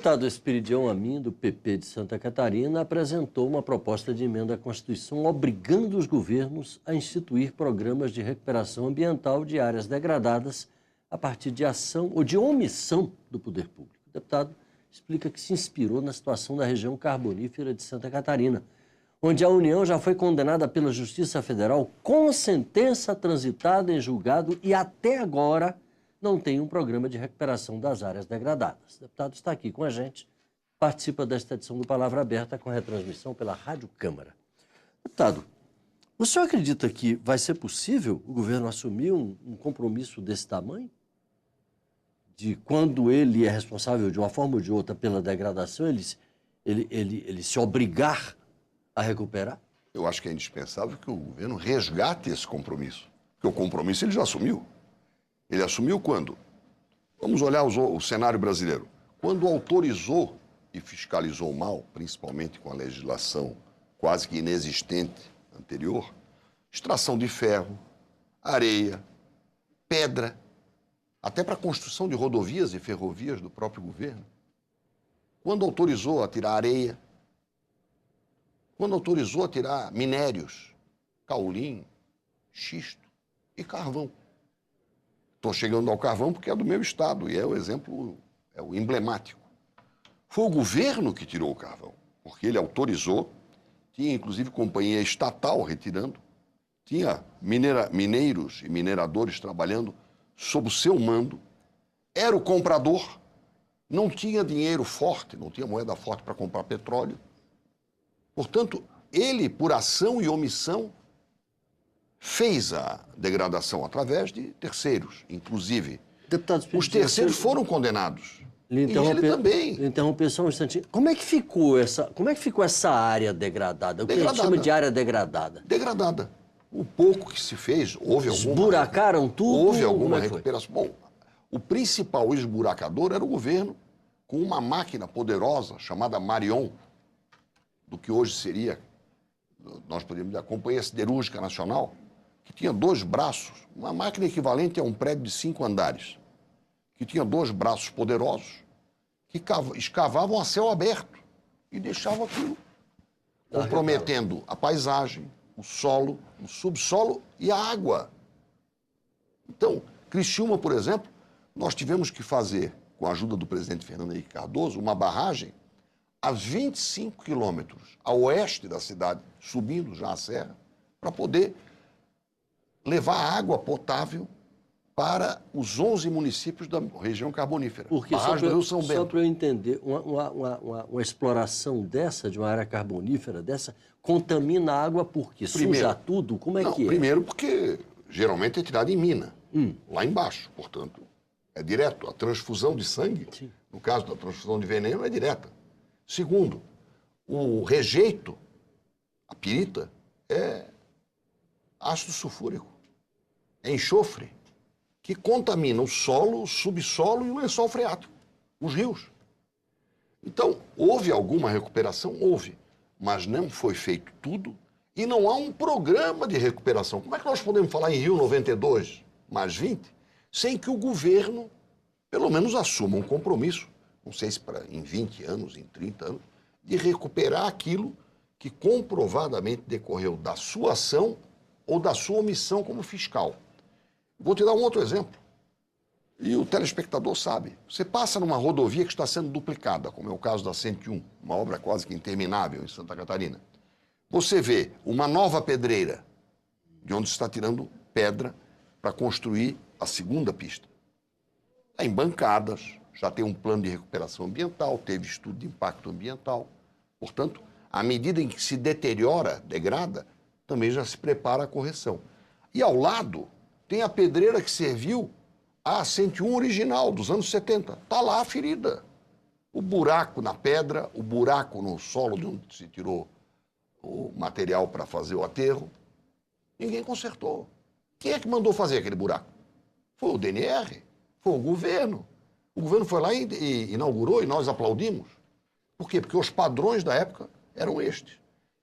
deputado Esperidião Amin, do PP de Santa Catarina, apresentou uma proposta de emenda à Constituição obrigando os governos a instituir programas de recuperação ambiental de áreas degradadas a partir de ação ou de omissão do poder público. O deputado explica que se inspirou na situação da região carbonífera de Santa Catarina, onde a União já foi condenada pela Justiça Federal com sentença transitada em julgado e até agora não tem um programa de recuperação das áreas degradadas. O deputado está aqui com a gente, participa desta edição do Palavra Aberta com retransmissão pela Rádio Câmara. Deputado, o senhor acredita que vai ser possível o governo assumir um compromisso desse tamanho? De quando ele é responsável de uma forma ou de outra pela degradação, ele se obrigar a recuperar? Eu acho que é indispensável que o governo resgate esse compromisso. Porque o compromisso ele já assumiu. Ele assumiu quando? Vamos olhar o cenário brasileiro. Quando autorizou e fiscalizou mal, principalmente com a legislação quase que inexistente anterior, extração de ferro, areia, pedra, até para a construção de rodovias e ferrovias do próprio governo. Quando autorizou a tirar areia, quando autorizou a tirar minérios, caulim, xisto e carvão. Estou chegando ao carvão porque é do meu estado e é o exemplo, é o emblemático. Foi o governo que tirou o carvão, porque ele autorizou, tinha inclusive companhia estatal retirando, tinha mineiros e mineradores trabalhando sob o seu mando, era o comprador, não tinha dinheiro forte, não tinha moeda forte para comprar petróleo. Portanto, ele, por ação e omissão, fez a degradação através de terceiros, inclusive. Deputado, os terceiros foram condenados. E ele também. Interromper só um instantinho. Como é que ficou essa área degradada? O que a gente chama de área degradada? Degradada. O pouco que se fez, houve alguma... Esburacaram tudo? Houve alguma recuperação. Bom, o principal esburacador era o governo, com uma máquina poderosa chamada Marion, do que hoje seria, nós podemos dizer, a Companhia Siderúrgica Nacional, que tinha 2 braços, uma máquina equivalente a um prédio de 5 andares, que tinha 2 braços poderosos, que escavavam a céu aberto e deixavam aquilo, comprometendo a paisagem, o solo, o subsolo e a água. Então, Criciúma, por exemplo, nós tivemos que fazer, com a ajuda do presidente Fernando Henrique Cardoso, uma barragem a 25 quilômetros a oeste da cidade, subindo já a serra, para poder levar água potável para os 11 municípios da região carbonífera. Porque, só para eu entender, uma exploração dessa, de uma área carbonífera dessa, contamina a água porque suja tudo? Como é que é? Primeiro porque geralmente é tirado em mina, lá embaixo, portanto, é direto. A transfusão de sangue, sim, no caso da transfusão de veneno, é direta. Segundo, o rejeito, a pirita, é ácido sulfúrico, é enxofre, que contamina o solo, o subsolo e o lençol freático, os rios. Então, houve alguma recuperação? Houve, mas não foi feito tudo e não há um programa de recuperação. Como é que nós podemos falar em Rio 92 mais 20 sem que o governo, pelo menos, assuma um compromisso, não sei se em 20 anos, em 30 anos, de recuperar aquilo que comprovadamente decorreu da sua ação ou da sua omissão como fiscal. Vou te dar um outro exemplo. E o telespectador sabe. Você passa numa rodovia que está sendo duplicada, como é o caso da 101, uma obra quase que interminável em Santa Catarina. Você vê uma nova pedreira, de onde se está tirando pedra para construir a segunda pista. Está em bancadas, já tem um plano de recuperação ambiental, teve estudo de impacto ambiental. Portanto, à medida em que se deteriora, degrada, também já se prepara a correção. E ao lado tem a pedreira que serviu à 101 original, dos anos 70. Está lá a ferida. O buraco na pedra, o buraco no solo de onde se tirou o material para fazer o aterro. Ninguém consertou. Quem é que mandou fazer aquele buraco? Foi o DNR, foi o governo. O governo foi lá e inaugurou e nós aplaudimos. Por quê? Porque os padrões da época eram estes.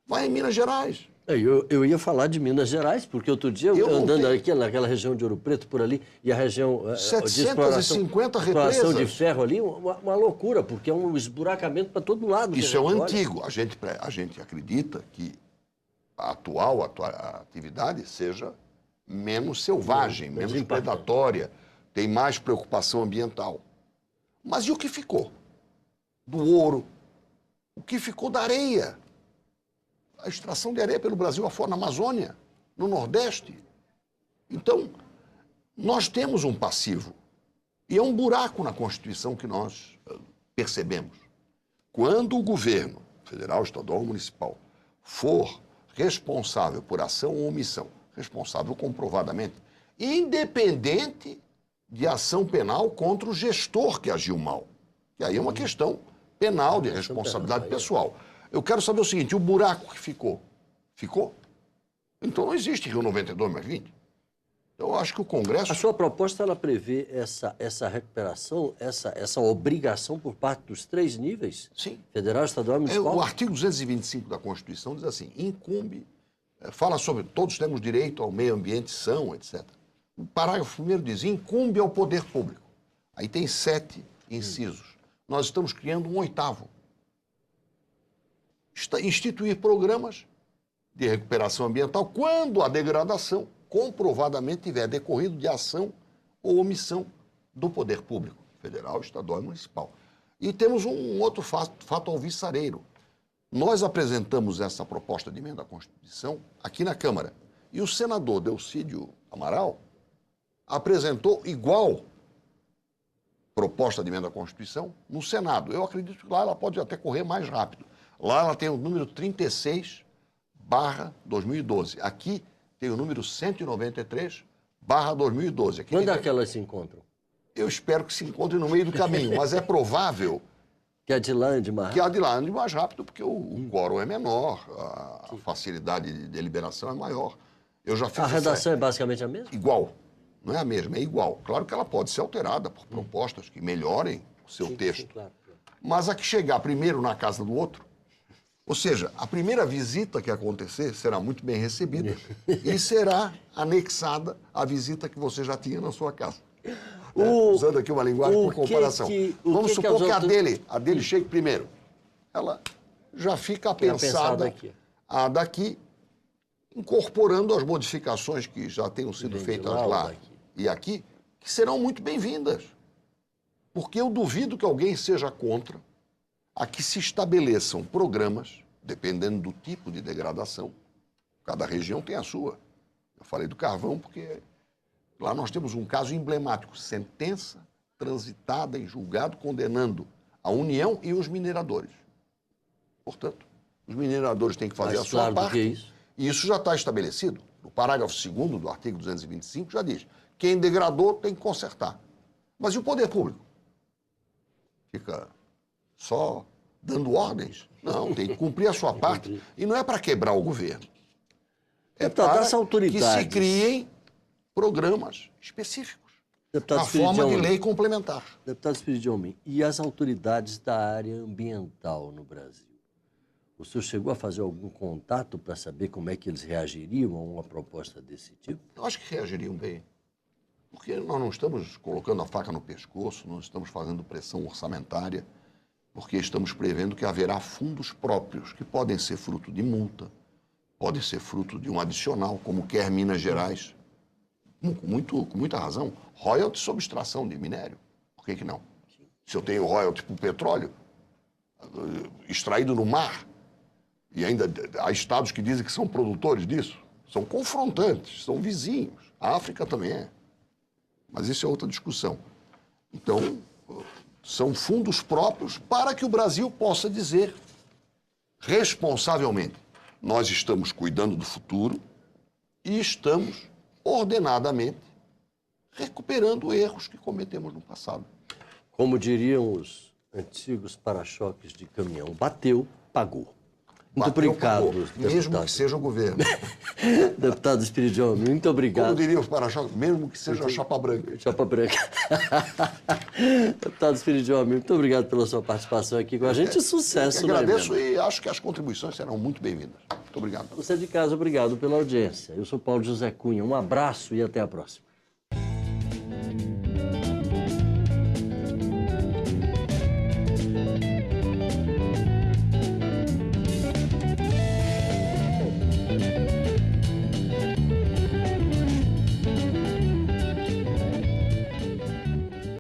Vai em Minas Gerais, Eu ia falar de Minas Gerais, porque outro dia, andando aqui naquela região de Ouro Preto, por ali, e a região de 750 exploração de represas. ferro ali, uma loucura, porque é um esburacamento para todo lado. Isso é o antigo. A gente acredita que a atual atividade seja menos selvagem, menos predatória, tem mais preocupação ambiental. Mas e o que ficou? Do ouro. O que ficou da areia? A extração de areia pelo Brasil afora, na Amazônia, no Nordeste. Então, nós temos um passivo. E é um buraco na Constituição que nós percebemos. Quando o governo federal, estadual ou municipal for responsável por ação ou omissão, responsável comprovadamente, independente de ação penal contra o gestor que agiu mal. E aí é uma questão penal de responsabilidade pessoal. Eu quero saber o seguinte, o buraco que ficou, ficou? Então não existe Rio 92 mais 20. Eu acho que o Congresso... A sua proposta, ela prevê essa recuperação, essa obrigação por parte dos 3 níveis? Sim. Federal, estadual e municipal? O artigo 225 da Constituição diz assim, incumbe, fala sobre todos temos direito ao meio ambiente são, etc. O parágrafo 1º diz, incumbe ao poder público. Aí tem 7 incisos. Nós estamos criando um 8º. Instituir programas de recuperação ambiental quando a degradação comprovadamente tiver decorrido de ação ou omissão do poder público, federal, estadual e municipal. E temos um outro fato alvissareiro. Nós apresentamos essa proposta de emenda à Constituição aqui na Câmara. E o senador Delcídio Amaral apresentou igual proposta de emenda à Constituição no Senado. Eu acredito que lá ela pode até correr mais rápido. Lá ela tem o número 36/2012. Aqui tem o número 193/2012. Quando é que elas se encontram? Eu espero que se encontrem no meio do caminho, mas é provável que a de lá ande mais rápido. Que a de lá ande mais rápido, porque o quórum é menor, a facilidade de deliberação é maior. Eu já fiz a redação é basicamente a mesma? Igual. Não é a mesma, é igual. Claro que ela pode ser alterada por propostas que melhorem o seu texto. Sim, claro. Mas a que chegar primeiro na casa do outro, ou seja, a primeira visita que acontecer será muito bem recebida e será anexada à visita que você já tinha na sua casa. Usando aqui uma linguagem por comparação. Vamos supor que a dele chegue primeiro. Ela já fica pensada a daqui, incorporando as modificações que já tenham sido feitas lá e aqui, que serão muito bem-vindas. Porque eu duvido que alguém seja contra a que se estabeleçam programas, dependendo do tipo de degradação. Cada região tem a sua. Eu falei do carvão porque lá nós temos um caso emblemático, sentença transitada em julgado condenando a União e os mineradores. Portanto, os mineradores têm que fazer a sua parte. E isso já está estabelecido. No parágrafo 2º do artigo 225 já diz, quem degradou tem que consertar. Mas e o poder público? Fica só dando ordens? Não, tem que cumprir a sua parte. E não é para quebrar o governo. É para que se criem programas específicos. Na forma de lei complementar. Deputado Espírito Homem, e as autoridades da área ambiental no Brasil? O senhor chegou a fazer algum contato para saber como é que eles reagiriam a uma proposta desse tipo? Eu acho que reagiriam bem. Porque nós não estamos colocando a faca no pescoço, não estamos fazendo pressão orçamentária, porque estamos prevendo que haverá fundos próprios, que podem ser fruto de multa, podem ser fruto de um adicional, como quer Minas Gerais. Com muita razão. Royalty sobre extração de minério. Por que não? Se eu tenho royalty para o petróleo, extraído no mar, e ainda há estados que dizem que são produtores disso, são confrontantes, são vizinhos. A África também é. Mas isso é outra discussão. Então, são fundos próprios para que o Brasil possa dizer responsavelmente, nós estamos cuidando do futuro e estamos ordenadamente recuperando erros que cometemos no passado. Como diriam os antigos para-choques de caminhão, bateu, pagou. Muito obrigado, deputado. Mesmo que seja o governo. Deputado Espírito Homem, muito obrigado. Como diriam os para-choques, mesmo que seja a chapa branca. Chapa branca. Deputado Espírito Homem, muito obrigado pela sua participação aqui com a gente e sucesso. Eu agradeço e acho que as contribuições serão muito bem-vindas. Muito obrigado. Você de casa, obrigado pela audiência. Eu sou Paulo José Cunha. Um abraço e até a próxima.